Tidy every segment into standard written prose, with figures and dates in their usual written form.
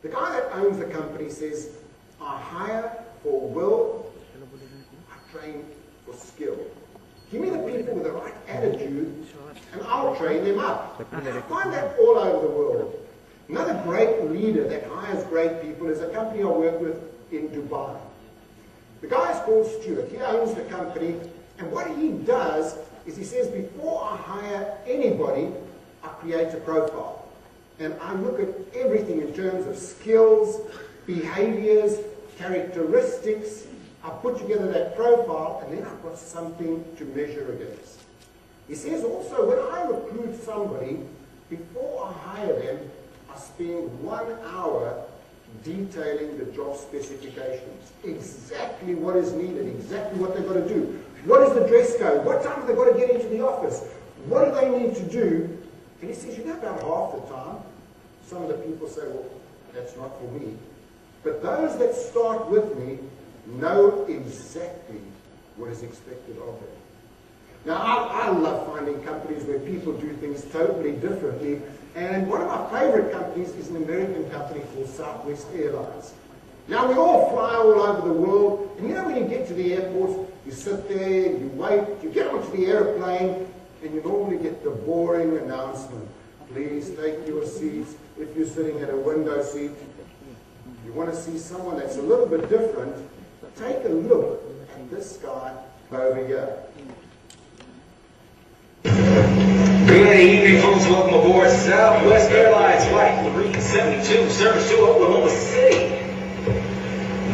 The guy that owns the company says, I hire for will, I train for skill. Give me the people with the right attitude, and I'll train them up. I find that all over the world. Another great leader that hires great people is a company I work with in Dubai. The guy is called Stuart. He owns the company, and what he does is he says, before I hire anybody, I create a profile. And I look at everything in terms of skills, behaviors, characteristics. I put together that profile, and then I've got something to measure against. He says also, when I recruit somebody, before I hire them, I spend 1 hour detailing the job specifications. Exactly what is needed, exactly what they've got to do. What is the dress code? What time have they got to get into the office? What do they need to do? And he says, you know, about half the time, some of the people say, well, that's not for me. But those that start with me know exactly what is expected of them. Now, I love finding companies where people do things totally differently. And one of my favorite companies is an American company called Southwest Airlines. Now, we all fly all over the world. And you know, when you get to the airport, you sit there, you wait, you get onto the airplane, and you normally get the boring announcement. Please take your seats. If you're sitting at a window seat, you want to see someone that's a little bit different, take a look at this guy over here. Good evening, folks. Welcome aboard Southwest Airlines Flight 372, service to Oklahoma City.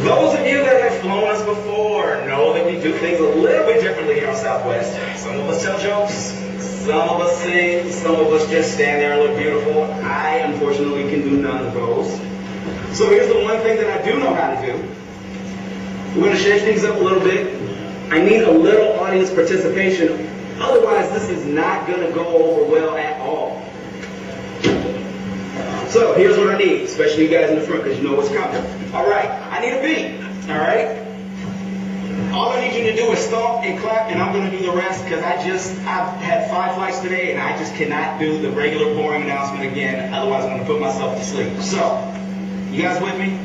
Those of you that have flown us before know that we do things a little bit differently here on Southwest. Some of us tell jokes, some of us sing, some of us just stand there and look beautiful. I, unfortunately, can do none of those. So here's the one thing that I do know how to do. We're going to shake things up a little bit. I need a little audience participation. Otherwise, this is not going to go over well at all. So here's what I need, especially you guys in the front, because you know what's coming. All right, I need a beat. All right. All I need you to do is stomp and clap, and I'm going to do the rest because I've had 5 flights today, and I just cannot do the regular boring announcement again. Otherwise, I'm going to put myself to sleep. So, you guys with me?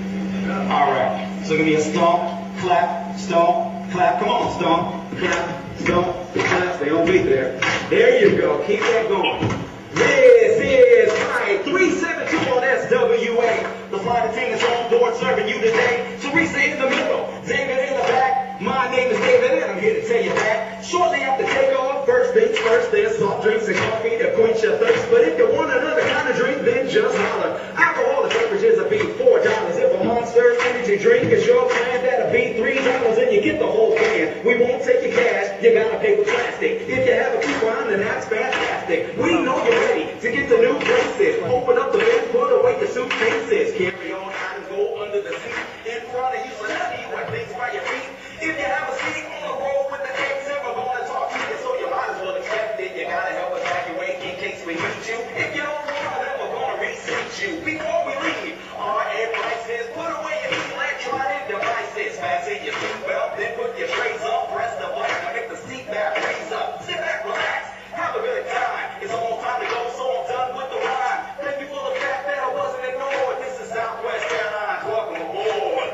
All right. So give me a stomp, clap, stomp, clap. Come on, stomp, clap, stomp, clap. Stay on beat there. There you go. Keep that going. This is Flight 372 on SWA. The flight attendants on board serving you today. Teresa in the middle, David in the back. My name is David and I'm here to tell you that shortly after takeoff, first things first, there's soft drinks and coffee to quench your thirst. But if you want another kind of drink, then just holler. Alcoholic beverages will be $4. If a Monster energy drink is your plan, that'll be $3 and you get the whole can. We won't take your cash, you gotta pay with plastic. If you have a coupon, then that's fantastic. We know you're ready to get to new places. Open up the bin, put away your suitcases. Carry on items, go under the seat in front of you, so now you wipe things by your feet. If you have a seat on the road with the exit, we're going to talk to you, so you might as well accept it. You gotta help us evacuate in case we need you. If you don't want, then we're going to reseat you. Before we leave, our advice is put away your electronic devices. Fasten your seatbelt, then put your trays up. Press the button to make the seat back raise up. Sit back, relax, have a good time. It's almost time to go, so I'm done with the ride. Thank you for the fact that I wasn't ignored. This is Southwest Airlines. Welcome aboard.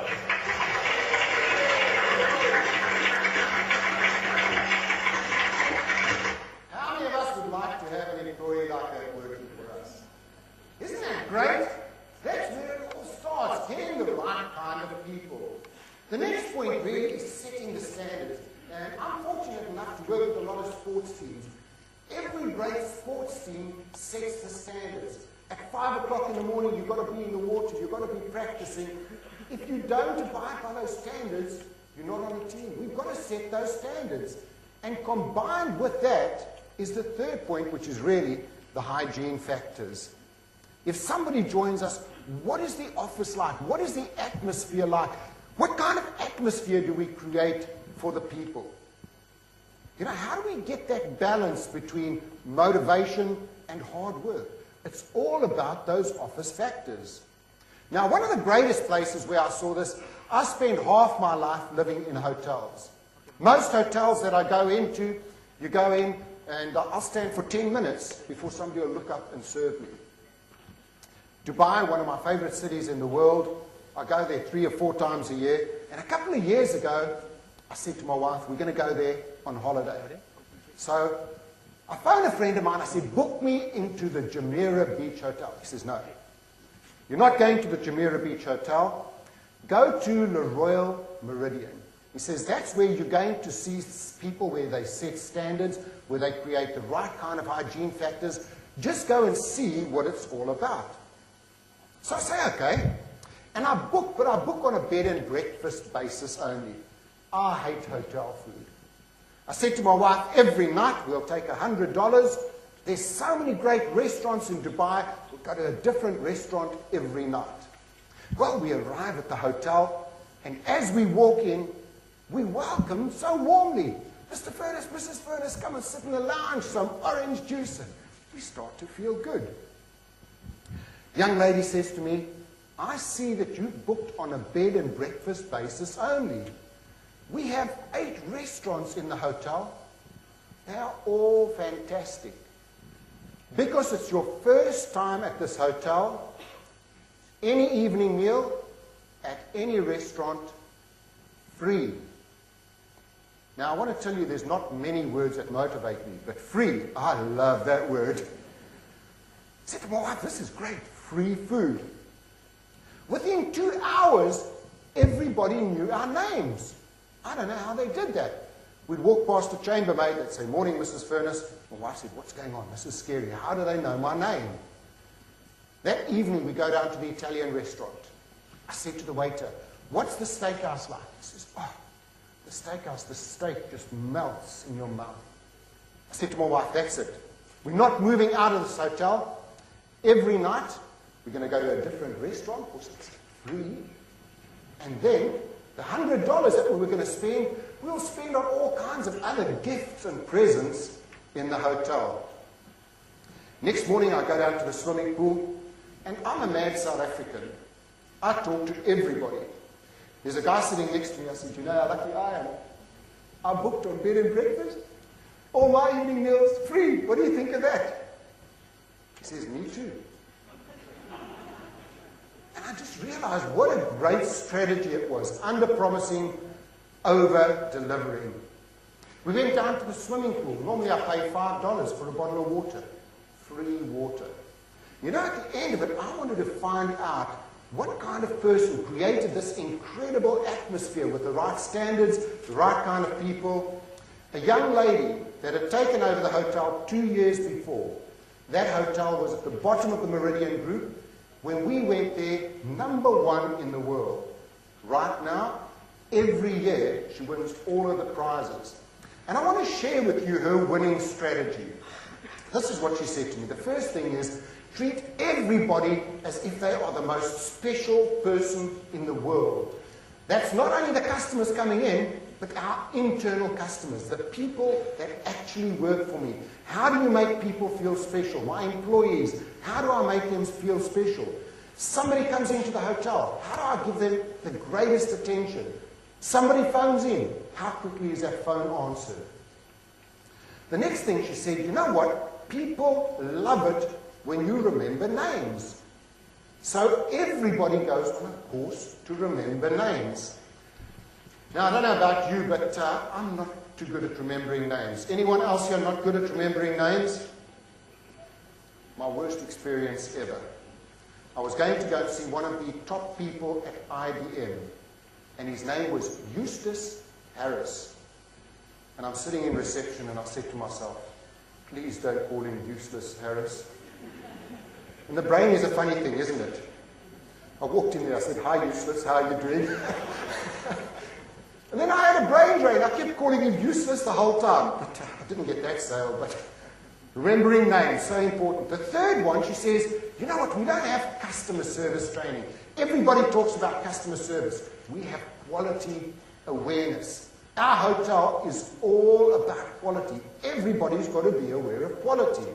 How many of us would like to have an employee like that working for us? Isn't that great? That's where it all starts, getting the right kind of people. The next point really is setting the standards. And I'm fortunate enough to work with a lot of sports teams. Every great sports team sets the standards. At 5 o'clock in the morning, you've got to be in the water, you've got to be practicing. If you don't abide by those standards, you're not on a team. We've got to set those standards. And combined with that is the third point, which is really the hygiene factors. If somebody joins us, what is the office like? What is the atmosphere like? What kind of atmosphere do we create for the people? You know, how do we get that balance between motivation and hard work? It's all about those office factors. Now, one of the greatest places where I saw this, I spent half my life living in hotels. Most hotels that I go into, you go in and I'll stand for 10 minutes before somebody will look up and serve me. Dubai, one of my favorite cities in the world. I go there 3 or 4 times a year. And a couple of years ago, I said to my wife, we're going to go there on holiday. So I phoned a friend of mine. I said, book me into the Jumeirah Beach Hotel. He says, no. You're not going to the Jumeirah Beach Hotel. Go to Le Royal Meridian. He says, that's where you're going to see people where they set standards, where they create the right kind of hygiene factors. Just go and see what it's all about. So I say, okay. And I book, but I book on a bed and breakfast basis only. I hate hotel food. I said to my wife, every night we'll take $100. There's so many great restaurants in Dubai. We'll go to a different restaurant every night. Well, we arrive at the hotel, and as we walk in, we welcome so warmly. Mr. Furness, Mrs. Furness, come and sit in the lounge, some orange juice. And we start to feel good. The young lady says to me, I see that you've booked on a bed and breakfast basis only. We have 8 restaurants in the hotel. They are all fantastic. Because it's your first time at this hotel, any evening meal at any restaurant, free. Now, I want to tell you there's not many words that motivate me, but free, I love that word. I said to my wife, this is great, free food. Within 2 hours, everybody knew our names. I don't know how they did that. We'd walk past a chambermaid, they'd say, morning, Mrs. Furness. My wife said, what's going on? This is scary. How do they know my name? That evening, we go down to the Italian restaurant. I said to the waiter, what's the steakhouse like? He says, oh, the steakhouse, the steak just melts in your mouth. I said to my wife, that's it. We're not moving out of this hotel. Every night, we're going to go to a different restaurant, because it's free. And then, the $100 that we were going to spend, we'll spend on all kinds of other gifts and presents in the hotel. Next morning, I go down to the swimming pool, and I'm a mad South African. I talk to everybody. There's a guy sitting next to me. I said, you know how lucky I am? I booked on bed and breakfast. All my evening meals free. What do you think of that? He says, me too. And I just realized what a great strategy it was. Under-promising, over-delivering. We went down to the swimming pool. Normally I pay $5 for a bottle of water. Free water. You know, at the end of it, I wanted to find out what kind of person created this incredible atmosphere with the right standards, the right kind of people. A young lady that had taken over the hotel 2 years before. That hotel was at the bottom of the Meridian group. When we went there, #1 in the world. Right now, every year, she wins all of the prizes. And I want to share with you her winning strategy. This is what she said to me. The first thing is, treat everybody as if they are the most special person in the world. That's not only the customers coming in, but our internal customers, the people that actually work for me. How do you make people feel special? My employees, how do I make them feel special? Somebody comes into the hotel, how do I give them the greatest attention? Somebody phones in, how quickly is that phone answered? The next thing she said, you know what? People love it when you remember names. So everybody goes on a course to remember names. Now, I don't know about you, but I'm not too good at remembering names. Anyone else here not good at remembering names? My worst experience ever. I was going to go and see one of the top people at IBM, and his name was Eustace Harris. And I'm sitting in reception, and I said to myself, please don't call him Eustace Harris. And the brain is a funny thing, isn't it? I walked in there, I said, hi Eustace, how are you doing? And then I had a brain drain. I kept calling him useless the whole time. But I didn't get that sale. But remembering names, so important. The third one, she says, you know what, we don't have customer service training. Everybody talks about customer service. We have quality awareness. Our hotel is all about quality. Everybody's got to be aware of quality.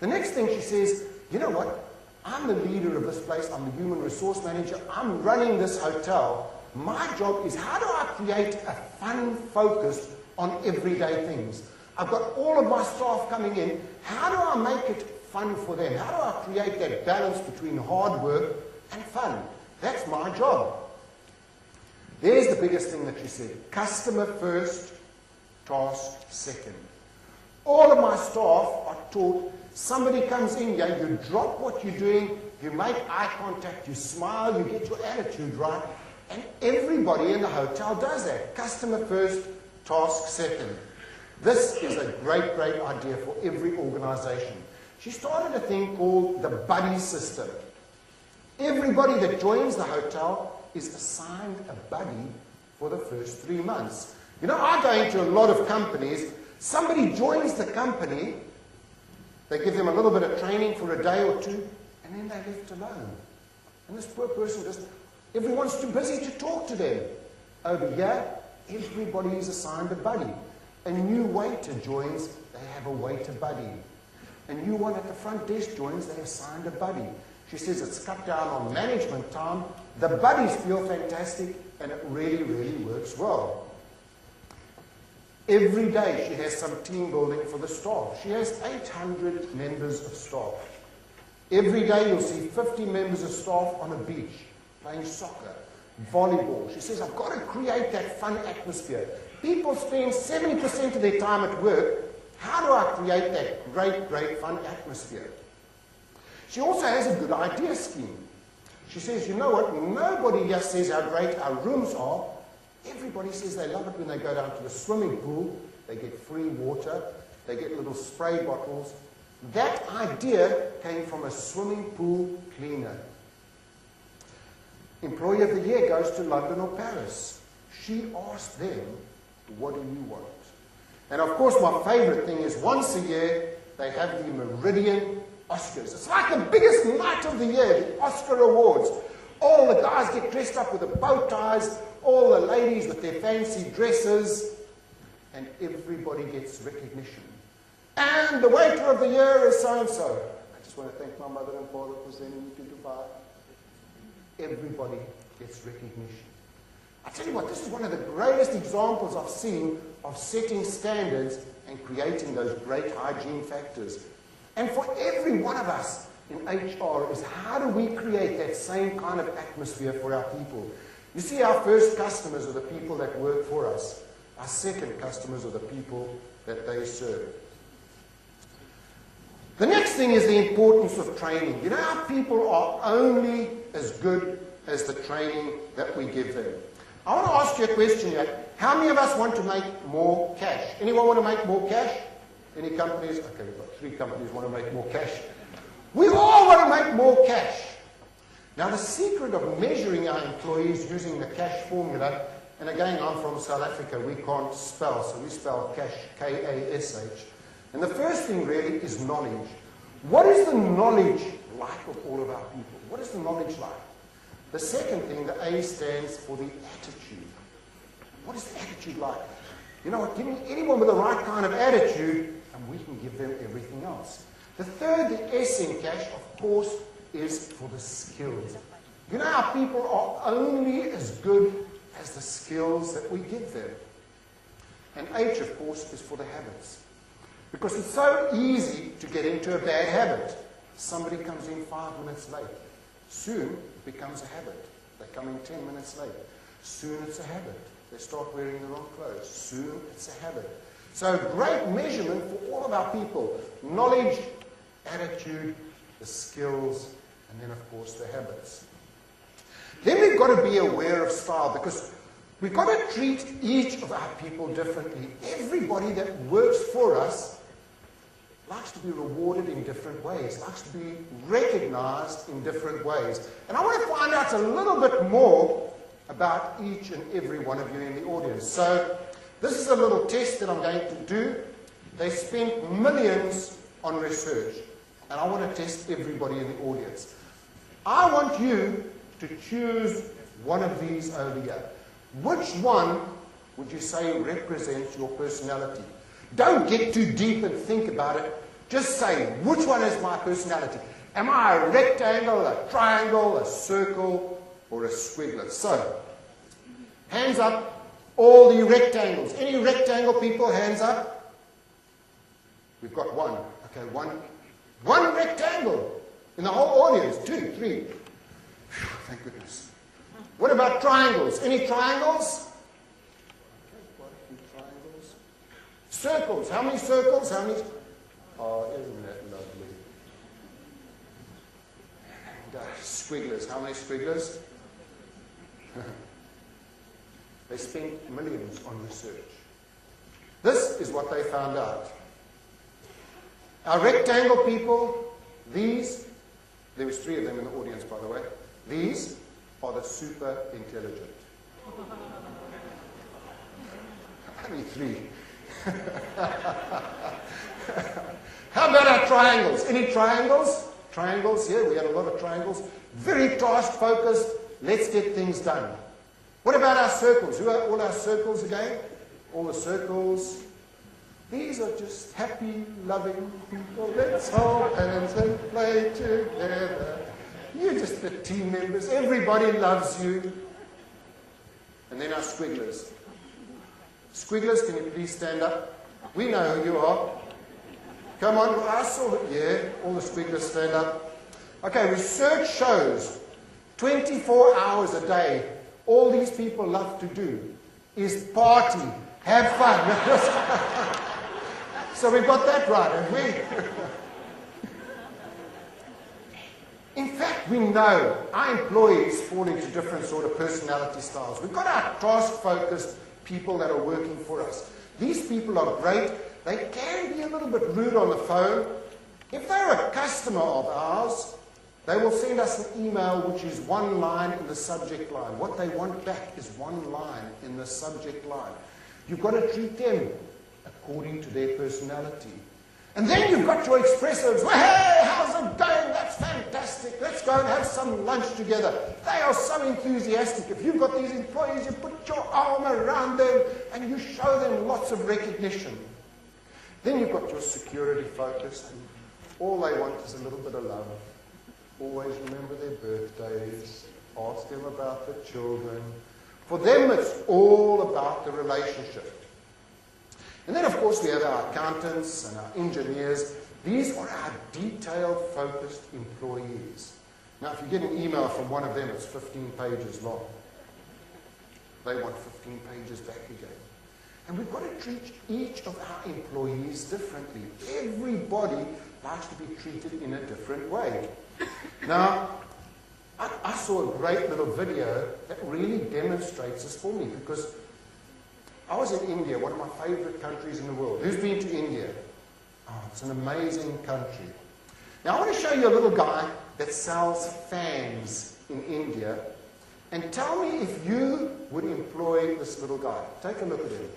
The next thing she says, you know what, I'm the leader of this place. I'm the human resource manager. I'm running this hotel. My job is, how do I create a fun focus on everyday things? I've got all of my staff coming in. How do I make it fun for them? How do I create that balance between hard work and fun? That's my job. There's the biggest thing that she said. Customer first, task second. All of my staff are taught, somebody comes in here, you drop what you're doing, you make eye contact, you smile, you get your attitude right, and everybody in the hotel does that. Customer first, task second. This is a great, great idea for every organization. She started a thing called the buddy system. Everybody that joins the hotel is assigned a buddy for the first 3 months. You know, I go into a lot of companies, somebody joins the company, they give them a little bit of training for a day or two, and then they're left alone. And this poor person just, everyone's too busy to talk to them. Over here, everybody is assigned a buddy. A new waiter joins, they have a waiter buddy. A new one at the front desk joins, they assigned a buddy. She says it's cut down on management time. The buddies feel fantastic, and it really, really works well. Every day she has some team building for the staff. She has 800 members of staff. Every day you'll see 50 members of staff on a beach, playing soccer, volleyball. She says, I've got to create that fun atmosphere. People spend 70% of their time at work. How do I create that great, great fun atmosphere? She also has a good idea scheme. She says, you know what, nobody just says how great our rooms are. Everybody says they love it when they go down to the swimming pool. They get free water. They get little spray bottles. That idea came from a swimming pool cleaner. Employee of the Year goes to London or Paris. She asked them, what do you want? And of course, my favorite thing is once a year, they have the Meridian Oscars. It's like the biggest night of the year, the Oscar Awards. All the guys get dressed up with the bow ties, all the ladies with their fancy dresses, and everybody gets recognition. And the waiter of the year is so-and-so. I just want to thank my mother and father for sending me to Dubai. Everybody gets recognition. I tell you what, this is one of the greatest examples I've seen of setting standards and creating those great hygiene factors. And for every one of us in HR is how do we create that same kind of atmosphere for our people? You see, our first customers are the people that work for us. Our second customers are the people that they serve. The next thing is the importance of training. You know, our people are only as good as the training that we give them. I want to ask you a question here. How many of us want to make more cash? Anyone want to make more cash? Any companies? Okay, we've got 3 companies want to make more cash. We all want to make more cash. Now, the secret of measuring our employees using the cash formula, and again, I'm from South Africa, we can't spell, so we spell cash, K-A-S-H. And the first thing really is knowledge. What is the knowledge like of all of our people? What is the knowledge like? The second thing, the A stands for the attitude. What is the attitude like? You know what, give me anyone with the right kind of attitude, and we can give them everything else. The third, the S in cash, of course, is for the skills. You know, our people are only as good as the skills that we give them. And H, of course, is for the habits. Because it's so easy to get into a bad habit. Somebody comes in 5 minutes late. Soon it becomes a habit. They come in 10 minutes late. Soon it's a habit. They start wearing the wrong clothes. Soon it's a habit. So great measurement for all of our people. Knowledge, attitude, the skills, and then of course the habits. Then we've got to be aware of style, because we've got to treat each of our people differently. Everybody that works for us likes to be rewarded in different ways, likes to be recognized in different ways. And I want to find out a little bit more about each and every one of you in the audience. So this is a little test that I'm going to do. They spent millions on research, and I want to test everybody in the audience. I want you to choose one of these over here. Which one would you say represents your personality? Don't get too deep and think about it. Just say, which one is my personality? Am I a rectangle, a triangle, a circle, or a squiggler? So, hands up, all the rectangles. Any rectangle people, hands up? We've got one. Okay, one. One rectangle in the whole audience. 2, 3. Thank goodness. What about triangles? Any triangles? Okay, quite a few triangles. Circles. How many circles? How many? Oh, isn't that lovely? And, squigglers. How many squigglers? They spent millions on research. This is what they found out. Our rectangle people, there was 3 of them in the audience, by the way. These are the super intelligent. Only 3. How about our triangles? Any triangles? Triangles here, we had a lot of triangles. Very task focused. Let's get things done. What about our circles? Who are all our circles again? All the circles. These are just happy, loving people. Let's hold hands and play together. You're just the team members. Everybody loves you. And then our squigglers. Squigglers, can you please stand up? We know who you are. Come on, I saw it. Yeah, all the squigglers stand up. Okay, research shows 24 hours a day, all these people love to do is party, have fun. So we got that right, haven't we? In fact, we know our employees fall into different sort of personality styles. We've got our task-focused people that are working for us. These people are great. They can be a little bit rude on the phone. If they're a customer of ours, they will send us an email which is one line in the subject line. What they want back is one line in the subject line. You've got to treat them according to their personality. And then you've got your expressives. Well, hey, how's it going? That's fantastic. Let's go and have some lunch together. They are so enthusiastic. If you've got these employees, you put your arm around them and you show them lots of recognition. Then you've got your security focused. And all they want is a little bit of love. Always remember their birthdays. Ask them about the children. For them, it's all about the relationship. And then, of course, we have our accountants and our engineers. These are our detail-focused employees. Now, if you get an email from one of them, it's 15 pages long. They want 15 pages back again. And we've got to treat each of our employees differently. Everybody likes to be treated in a different way. Now, I saw a great little video that really demonstrates this for me, because I was in India, one of my favorite countries in the world. Who's been to India? Oh, it's an amazing country. Now, I want to show you a little guy that sells fans in India, and tell me if you would employ this little guy. Take a look at him.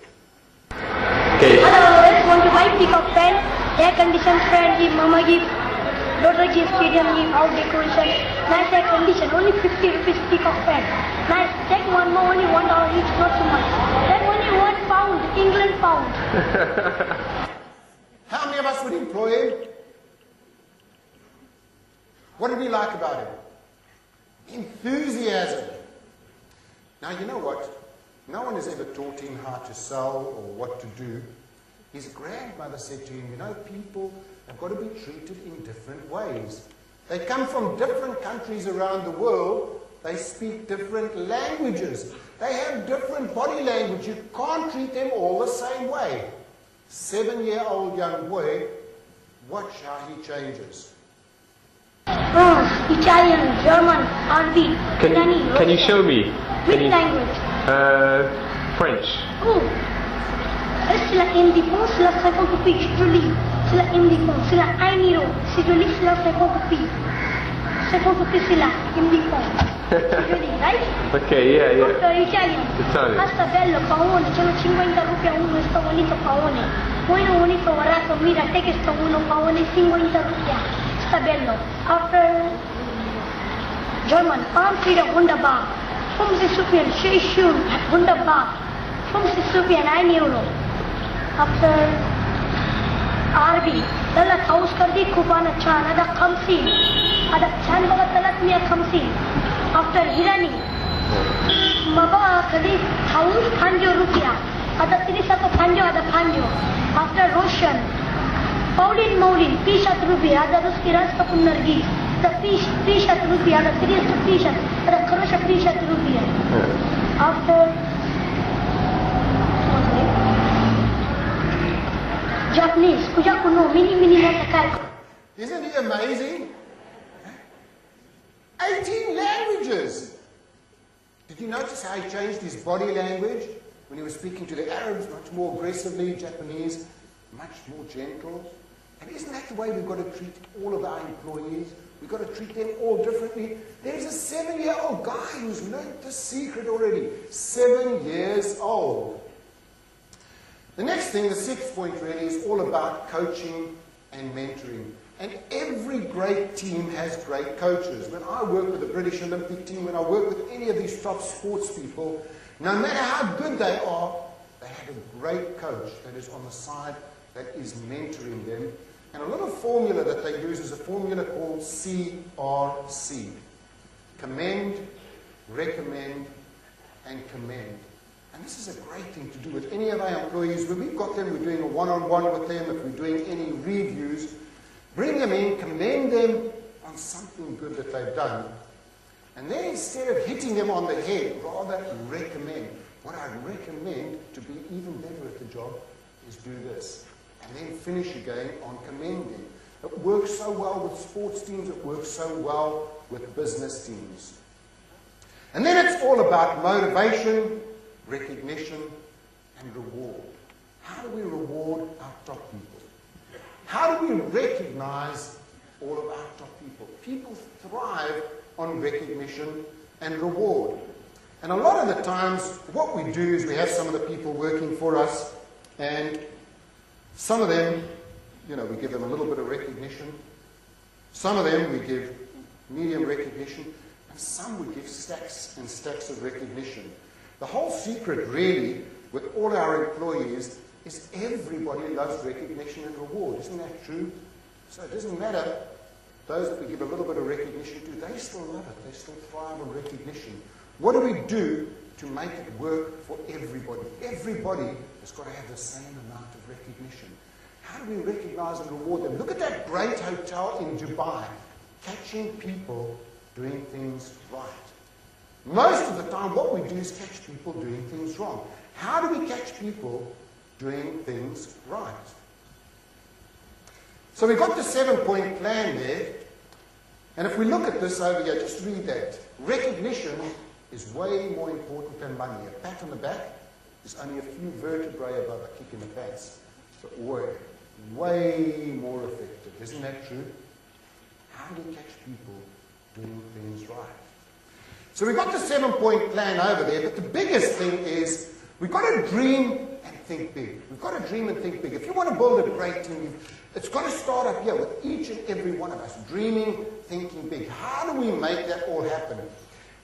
Okay. Hello, let's want to buy pick-up fan, air condition fan, give mama give, daughter give stadium give, out decoration, nice air condition, only 50 rupees pick-up fan. Nice, take one more, only $1 each, not too much. Take only £1, England pound. How many of us would employ him? What did we like about him? Enthusiasm. Now, you know what? No one has ever taught him how to sell or what to do. His grandmother said to him, you know, people have got to be treated in different ways. They come from different countries around the world. They speak different languages. They have different body language. You can't treat them all the same way. 7-year-old young boy, watch how he changes. Italian, German, Arabic, Iranian. Can you show me? Which language? French. Oh. Sila indipon, sila second kopi, joli. Sila indipon, sila ainiro, si joli sila second kopi. Second kopi sila indipon. Joli, right? Okay, yeah. After Italian. Asta bello, paone, sono 50 rupi a uno, sto bonito paone. Poi non bonito barato, mira, te che sto uno paone 50 rupi. Sta bello. After German, Amsterdam, wunderbar. From the Sufian, Sheshun, wunderbar. From the Sufian, €1. After Arabic, Dala Taus Kardi Kubana Chan, Ada Kamsi, Ada Chan Baga Talat Mia Kamsi. After Irani, Maba Kadi Taus Panjo Rupia, Ada Tirisato Panjo, Ada Panjo. After Russian, Maudin, ₹300 ada Ruskiras kapun Nargis. The ₹300 ada 300 ada Karosha ₹300. After Japanese, kuja kuno mini motakal. Isn't he amazing? 18 languages. Did you notice how he changed his body language when he was speaking to the Arabs? Much more aggressively, Japanese, much more gentle. And isn't that the way we've got to treat all of our employees? We've got to treat them all differently. There's a 7-year-old guy who's learned the secret already. 7 years old. The next thing, the sixth point really, is all about coaching and mentoring. And every great team has great coaches. When I work with the British Olympic team, when I work with any of these top sports people, no matter how good they are, they have a great coach that is on the side that is mentoring them. And a little formula that they use is a formula called CRC. Commend, recommend, and commend. And this is a great thing to do with any of our employees. When we've got them, we're doing a one-on-one with them, if we're doing any reviews, bring them in, commend them on something good that they've done. And then instead of hitting them on the head, rather recommend. What I recommend to be even better at the job is do this. And then finish again on commending. It works so well with sports teams, it works so well with business teams. And then it's all about motivation, recognition, and reward. How do we reward our top people? How do we recognize all of our top people? People thrive on recognition and reward. And a lot of the times, what we do is we have some of the people working for us, and some of them, we give them a little bit of recognition. Some of them we give medium recognition, and some we give stacks and stacks of recognition. The whole secret, really, with all our employees, is everybody loves recognition and reward. Isn't that true? So it doesn't matter. Those that we give a little bit of recognition to, they still love it. They still thrive on recognition. What do we do to make it work for everybody? Everybody has got to have the same amount of recognition. How do we recognize and reward them? Look at that great hotel in Dubai, catching people doing things right. Most of the time, what we do is catch people doing things wrong. How do we catch people doing things right? So we've got the 7-point plan there. And if we look at this over here, just read that. Recognition is way more important than money. A pat on the back is only a few vertebrae above a kick in the pants. So way more effective. Isn't that true? How do we catch people doing things right? So we've got the 7-point plan over there, but the biggest thing is we've got to dream and think big. We've got to dream and think big. If you want to build a great team, it's got to start up here with each and every one of us. Dreaming, thinking big. How do we make that all happen?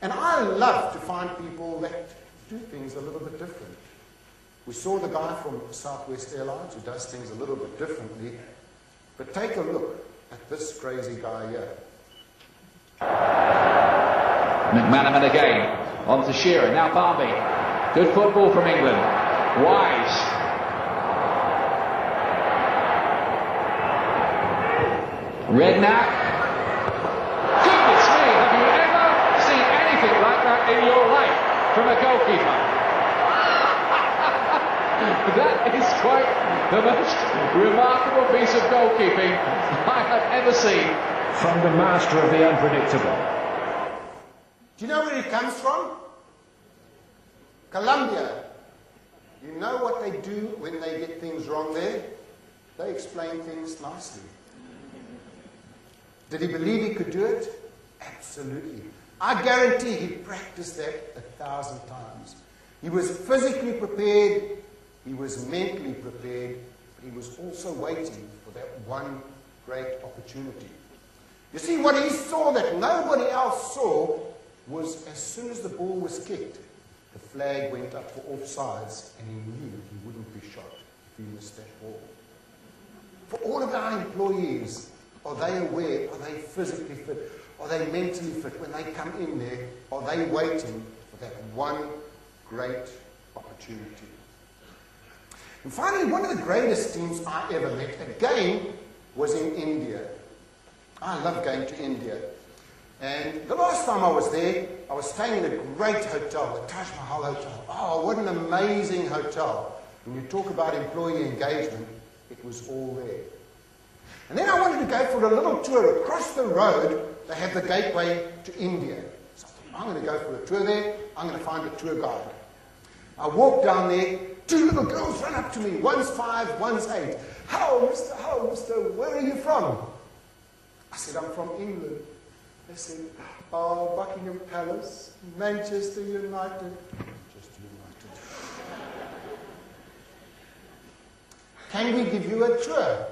And I love to find people that do things a little bit different. We saw the guy from Southwest Airlines who does things a little bit differently. But take a look at this crazy guy here. McManaman again, on to Shearer, now Barmby. Good football from England. Wise. Redknapp. Goodness me, have you ever seen anything like that in your life from a goalkeeper? That is quite the most remarkable piece of goalkeeping I have ever seen. From the master of the unpredictable. Do you know where he comes from? Colombia. You know what they do when they get things wrong there? They explain things nicely. Did he believe he could do it? Absolutely. I guarantee he practiced that 1,000 times. He was physically prepared, he was mentally prepared, but he was also waiting for that one great opportunity. You see, what he saw that nobody else saw was as soon as the ball was kicked, the flag went up for offsides, and he knew he wouldn't be shot if he missed that ball. For all of our employees, are they aware? Are they physically fit? Are they mentally fit? When they come in there, are they waiting for that one great opportunity? And finally, one of the greatest teams I ever met, again, was in India. I love going to India. And the last time I was there, I was staying in a great hotel, the Taj Mahal Hotel. Oh, what an amazing hotel. When you talk about employee engagement, it was all there. And then I wanted to go for a little tour. Across the road, they have the gateway to India. So I thought, I'm going to go for a tour there. I'm going to find a tour guide. I walked down there. 2 little girls ran up to me. One's 5, one's 8. Hello, mister, where are you from? I said, I'm from England. They said, oh, Buckingham Palace, Manchester United. Manchester United. Can we give you a tour?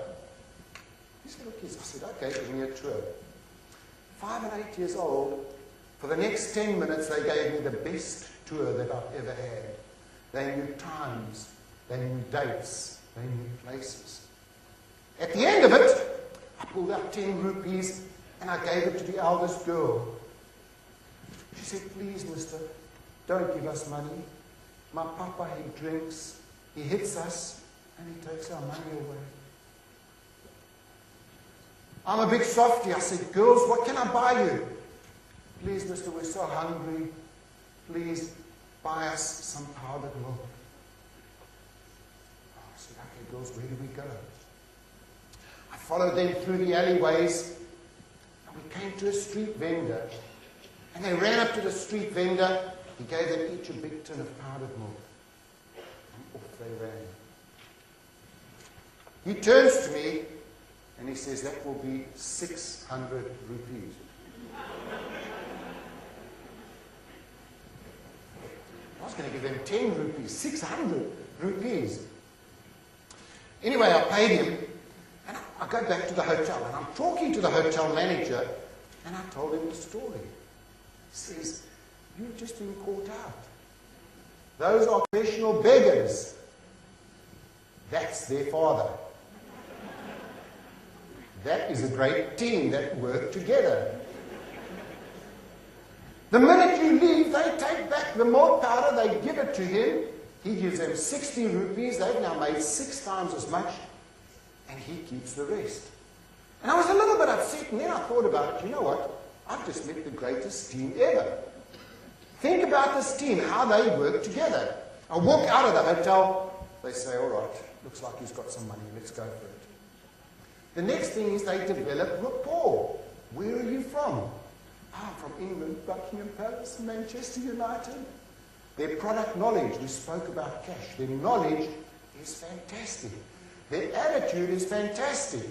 He said, okay. I said, okay, give me a tour. 5 and 8 years old, for the next 10 minutes, they gave me the best tour that I've ever had. They knew times, they knew dates, they knew places. At the end of it, I pulled out 10 rupees and I gave it to the eldest girl. She said, please, mister, don't give us money. My papa, he drinks, he hits us, and he takes our money away. I'm a big softie. I said, girls, what can I buy you? Please, mister, we're so hungry. Please buy us some powdered milk. I said, okay, girls, where do we go? I followed them through the alleyways, and we came to a street vendor. And they ran up to the street vendor. He gave them each a big tin of powdered milk. And off they ran. He turns to me, and he says, that will be 600 rupees. I was going to give them 10 rupees, 600 rupees. Anyway, I paid him, and I go back to the hotel, and I'm talking to the hotel manager, and I told him the story. He says, you've just been caught out. Those are professional beggars. That's their father. That is a great team that work together. The minute you leave, they take back the milk powder, they give it to him. He gives them 60 rupees. They've now made 6 times as much, and he keeps the rest. And I was a little bit upset, and then I thought about it. You know what? I've just met the greatest team ever. Think about this team, how they work together. I walk out of the hotel, they say, all right, looks like he's got some money, let's go for it. The next thing is they develop rapport. Where are you from? I'm from England, Buckingham Palace, Manchester United. Their product knowledge, we spoke about cash. Their knowledge is fantastic. Their attitude is fantastic.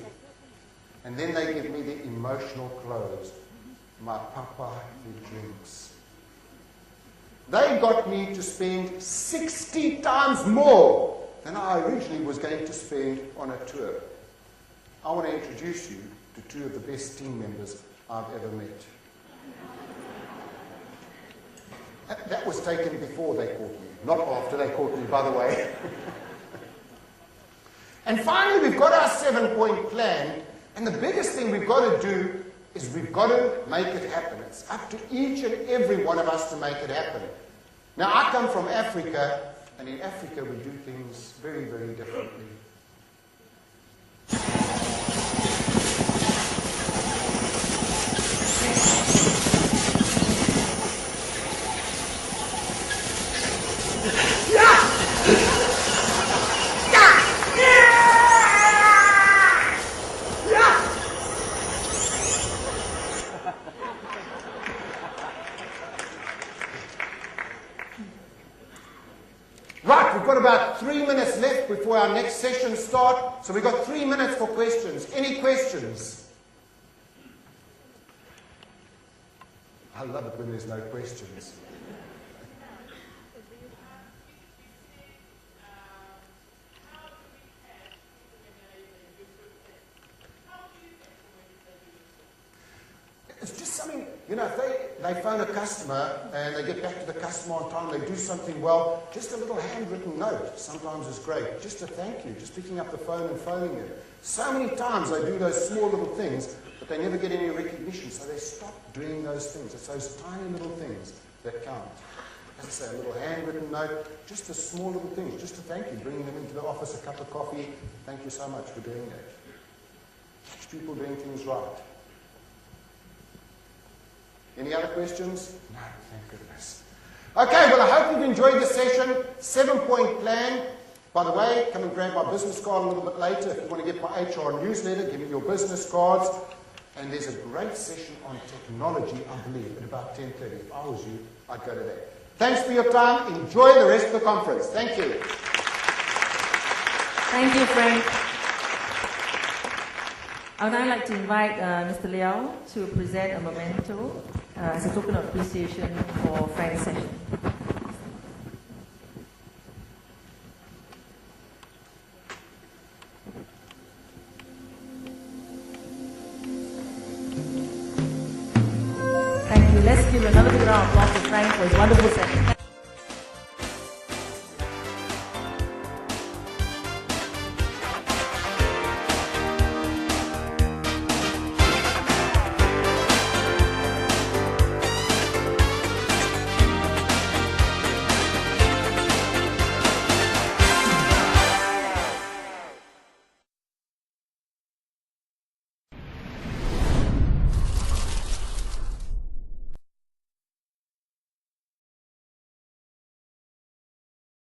And then they give me the emotional close. My papa, he drinks. They got me to spend 60 times more than I originally was going to spend on a tour. I want to introduce you to 2 of the best team members I've ever met. That was taken before they caught me, not after they caught me, by the way. And finally, we've got our 7-point plan, and the biggest thing we've got to do is we've got to make it happen. It's up to each and every one of us to make it happen. Now, I come from Africa, and in Africa we do things very, very differently. Right, we've got about 3 minutes left before our next session starts. So we've got 3 minutes for questions. Any questions? I love it when there's no questions. It's just something, you know, if they phone a customer and they get back to the customer on time, they do something well, just a little handwritten note sometimes is great. Just a thank you, just picking up the phone and phoning them. So many times they do those small little things, but they never get any recognition, so they stop doing those things. It's those tiny little things that count. as I say, a little handwritten note, just a small little thing, just to thank you, bringing them into the office, a cup of coffee. Thank you so much for doing that. People doing things right. Any other questions? No, thank goodness. Okay, well, I hope you've enjoyed this session. 7-point plan. By the way, come and grab my business card a little bit later. If you want to get my HR newsletter, give me your business cards. And there's a great session on technology, I believe, at about 10:30. If I was you, I'd go to that. Thanks for your time. Enjoy the rest of the conference. Thank you. Thank you, Frank. I would now like to invite Mr. Liao to present a memento as a token of appreciation for Frank's session. Thank you. Let's give another big round of applause to Frank for his wonderful session.